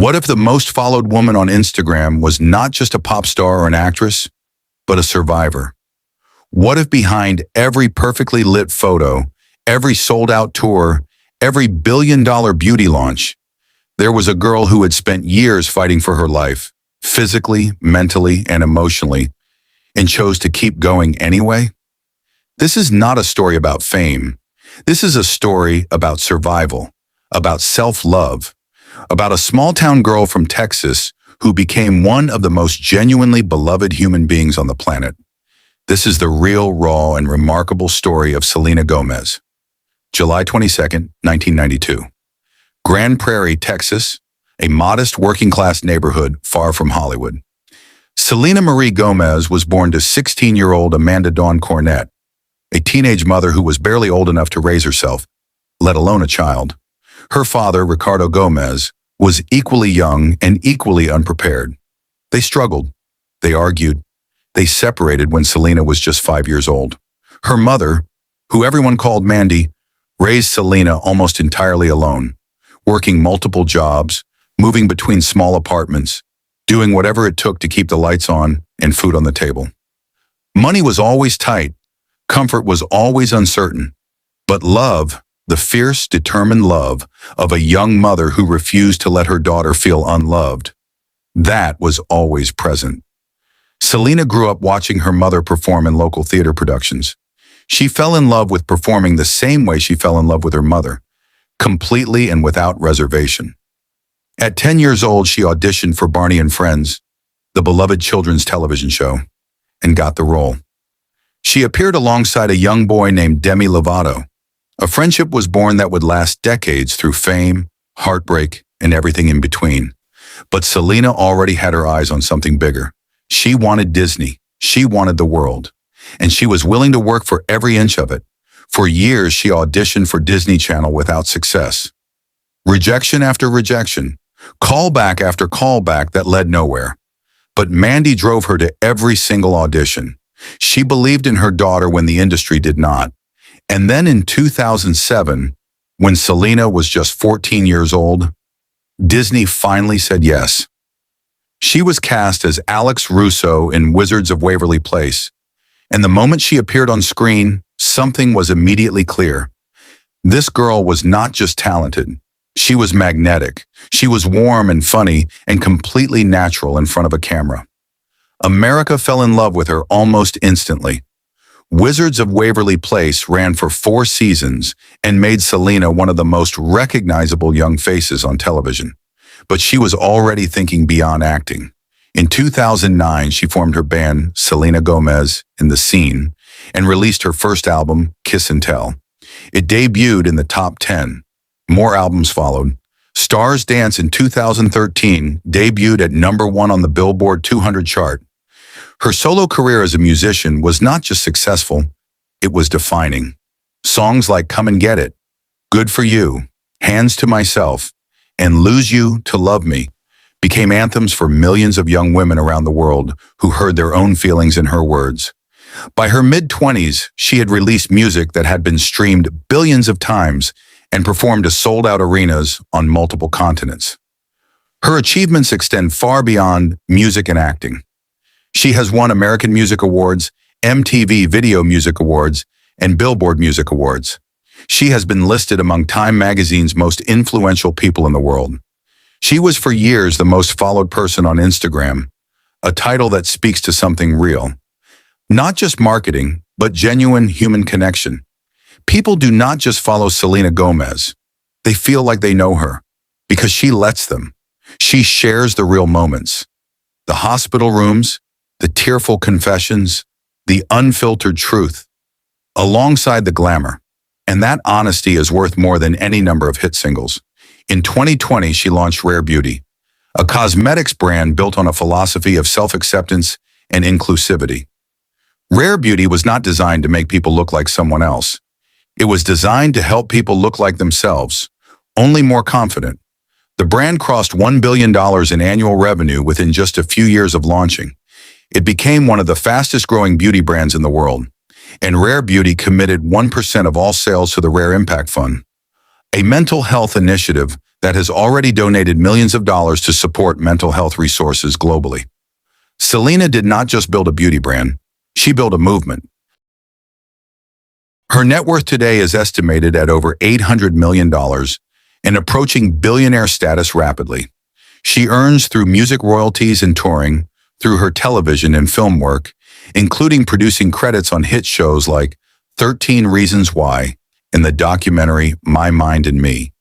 What if the most followed woman on Instagram was not just a pop star or an actress, but a survivor? What if behind every perfectly lit photo, every sold-out tour, every billion-dollar beauty launch, there was a girl who had spent years fighting for her life, physically, mentally, and emotionally, and chose to keep going anyway? This is not a story about fame. This is a story about survival, about self-love, about a small-town girl from Texas who became one of the most genuinely beloved human beings on the planet. This is the real, raw, and remarkable story of Selena Gomez. July 22nd, 1992. Grand Prairie, Texas, a modest working-class neighborhood far from Hollywood. Selena Marie Gomez was born to 16-year-old Amanda Dawn Cornett, a teenage mother who was barely old enough to raise herself, let alone a child. Her father, Ricardo Gomez, was equally young and equally unprepared. They struggled. They argued. They separated when Selena was just 5 years old. Her mother, who everyone called Mandy, raised Selena almost entirely alone, working multiple jobs, moving between small apartments, doing whatever it took to keep the lights on and food on the table. Money was always tight. Comfort was always uncertain. But love, the fierce, determined love of a young mother who refused to let her daughter feel unloved, that was always present. Selena grew up watching her mother perform in local theater productions. She fell in love with performing the same way she fell in love with her mother, completely and without reservation. At 10 years old, she auditioned for Barney and Friends, the beloved children's television show, and got the role. She appeared alongside a young boy named Demi Lovato. A friendship was born that would last decades through fame, heartbreak, and everything in between. But Selena already had her eyes on something bigger. She wanted Disney. She wanted the world. And she was willing to work for every inch of it. For years, she auditioned for Disney Channel without success. Rejection after rejection, callback after callback that led nowhere. But Mandy drove her to every single audition. She believed in her daughter when the industry did not. And then in 2007, when Selena was just 14 years old, Disney finally said yes. She was cast as Alex Russo in Wizards of Waverly Place, and the moment she appeared on screen, something was immediately clear. This girl was not just talented. She was magnetic. She was warm and funny and completely natural in front of a camera. America fell in love with her almost instantly. Wizards of Waverly Place ran for 4 seasons and made Selena one of the most recognizable young faces on television. But she was already thinking beyond acting. In 2009, she formed her band, Selena Gomez, in the Scene, and released her first album, Kiss and Tell. It debuted in the top 10. More albums followed. Stars Dance in 2013 debuted at #1 on the Billboard 200 chart. Her solo career as a musician was not just successful, it was defining. Songs like Come and Get It, Good for You, Hands to Myself, and Lose You to Love Me became anthems for millions of young women around the world who heard their own feelings in her words. By her mid-20s, she had released music that had been streamed billions of times and performed to sold-out arenas on multiple continents. Her achievements extend far beyond music and acting. She has won American Music Awards, MTV Video Music Awards, and Billboard Music Awards. She has been listed among Time magazine's most influential people in the world. She was for years the most followed person on Instagram, a title that speaks to something real. Not just marketing, but genuine human connection. People do not just follow Selena Gomez. They feel like they know her, because she lets them. She shares the real moments. The hospital rooms, the tearful confessions, the unfiltered truth, alongside the glamour. And that honesty is worth more than any number of hit singles. In 2020, she launched Rare Beauty, a cosmetics brand built on a philosophy of self-acceptance and inclusivity. Rare Beauty was not designed to make people look like someone else. It was designed to help people look like themselves, only more confident. The brand crossed $1 billion in annual revenue within just a few years of launching. It became one of the fastest-growing beauty brands in the world, and Rare Beauty committed 1% of all sales to the Rare Impact Fund, a mental health initiative that has already donated millions of dollars to support mental health resources globally. Selena did not just build a beauty brand, she built a movement. Her net worth today is estimated at over $800 million and approaching billionaire status rapidly. She earns through music royalties and touring, through her television and film work, including producing credits on hit shows like 13 Reasons Why and the documentary My Mind and Me,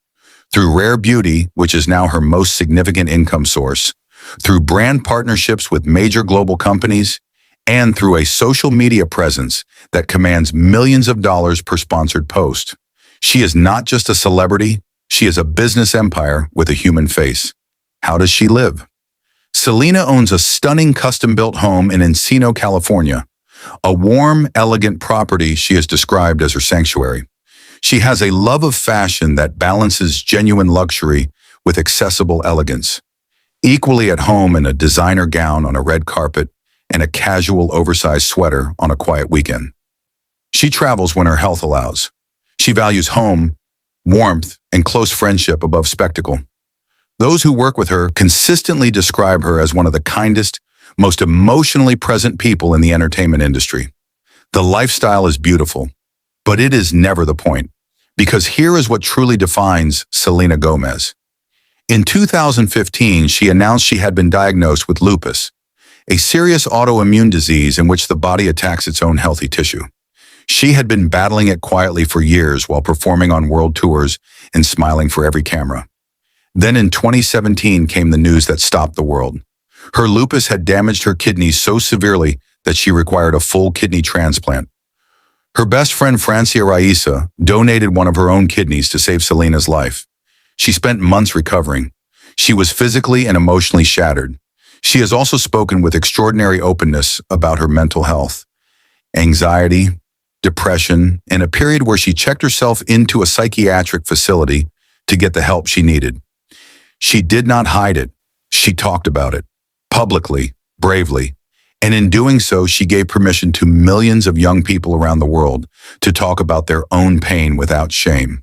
through Rare Beauty, which is now her most significant income source, through brand partnerships with major global companies, and through a social media presence that commands millions of dollars per sponsored post. She is not just a celebrity, she is a business empire with a human face. How does she live? Selena owns a stunning custom-built home in Encino, California, a warm, elegant property she has described as her sanctuary. She has a love of fashion that balances genuine luxury with accessible elegance. Equally at home in a designer gown on a red carpet and a casual oversized sweater on a quiet weekend. She travels when her health allows. She values home, warmth, and close friendship above spectacle. Those who work with her consistently describe her as one of the kindest, most emotionally present people in the entertainment industry. The lifestyle is beautiful, but it is never the point, because here is what truly defines Selena Gomez. In 2015, she announced she had been diagnosed with lupus, a serious autoimmune disease in which the body attacks its own healthy tissue. She had been battling it quietly for years while performing on world tours and smiling for every camera. Then in 2017 came the news that stopped the world. Her lupus had damaged her kidneys so severely that she required a full kidney transplant. Her best friend Francia Raisa donated one of her own kidneys to save Selena's life. She spent months recovering. She was physically and emotionally shattered. She has also spoken with extraordinary openness about her mental health, anxiety, depression, and a period where she checked herself into a psychiatric facility to get the help she needed. She did not hide it. She talked about it, publicly, bravely, and in doing so, she gave permission to millions of young people around the world to talk about their own pain without shame.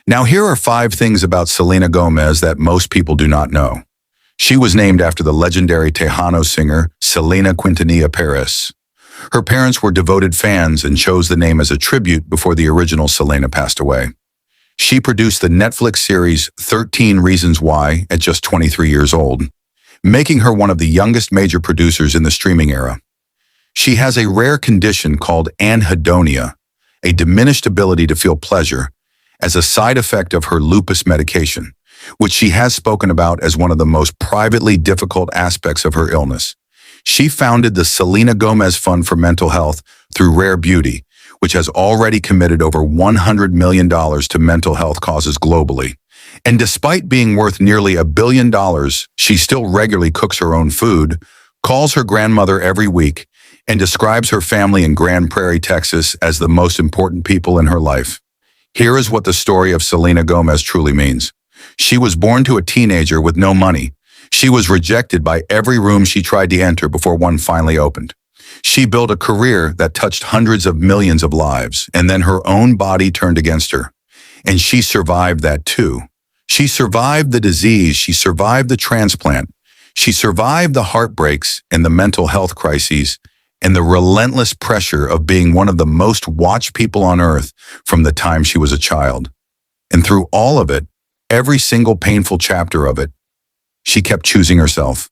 Now, here are 5 things about Selena Gomez that most people do not know. She was named after the legendary Tejano singer Selena Quintanilla Perez. Her parents were devoted fans and chose the name as a tribute before the original Selena passed away. She produced the Netflix series 13 Reasons Why at just 23 years old, making her one of the youngest major producers in the streaming era. She has a rare condition called anhedonia, a diminished ability to feel pleasure, as a side effect of her lupus medication, which she has spoken about as one of the most privately difficult aspects of her illness. She founded the Selena Gomez Fund for Mental Health through Rare Beauty, which has already committed over $100 million to mental health causes globally. And despite being worth nearly $1 billion, she still regularly cooks her own food, calls her grandmother every week, and describes her family in Grand Prairie, Texas as the most important people in her life. Here is what the story of Selena Gomez truly means. She was born to a teenager with no money. She was rejected by every room she tried to enter before one finally opened. She built a career that touched hundreds of millions of lives, and then her own body turned against her. And she survived that too. She survived the disease, she survived the transplant, she survived the heartbreaks and the mental health crises, and the relentless pressure of being one of the most watched people on earth from the time she was a child. And through all of it, every single painful chapter of it, she kept choosing herself.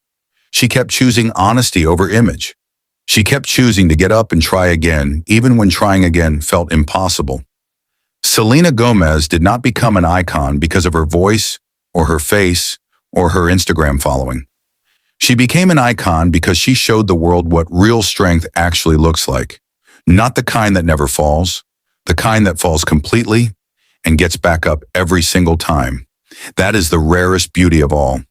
She kept choosing honesty over image. She kept choosing to get up and try again, even when trying again felt impossible. Selena Gomez did not become an icon because of her voice, or her face, or her Instagram following. She became an icon because she showed the world what real strength actually looks like. Not the kind that never falls, the kind that falls completely and gets back up every single time. That is the rarest beauty of all.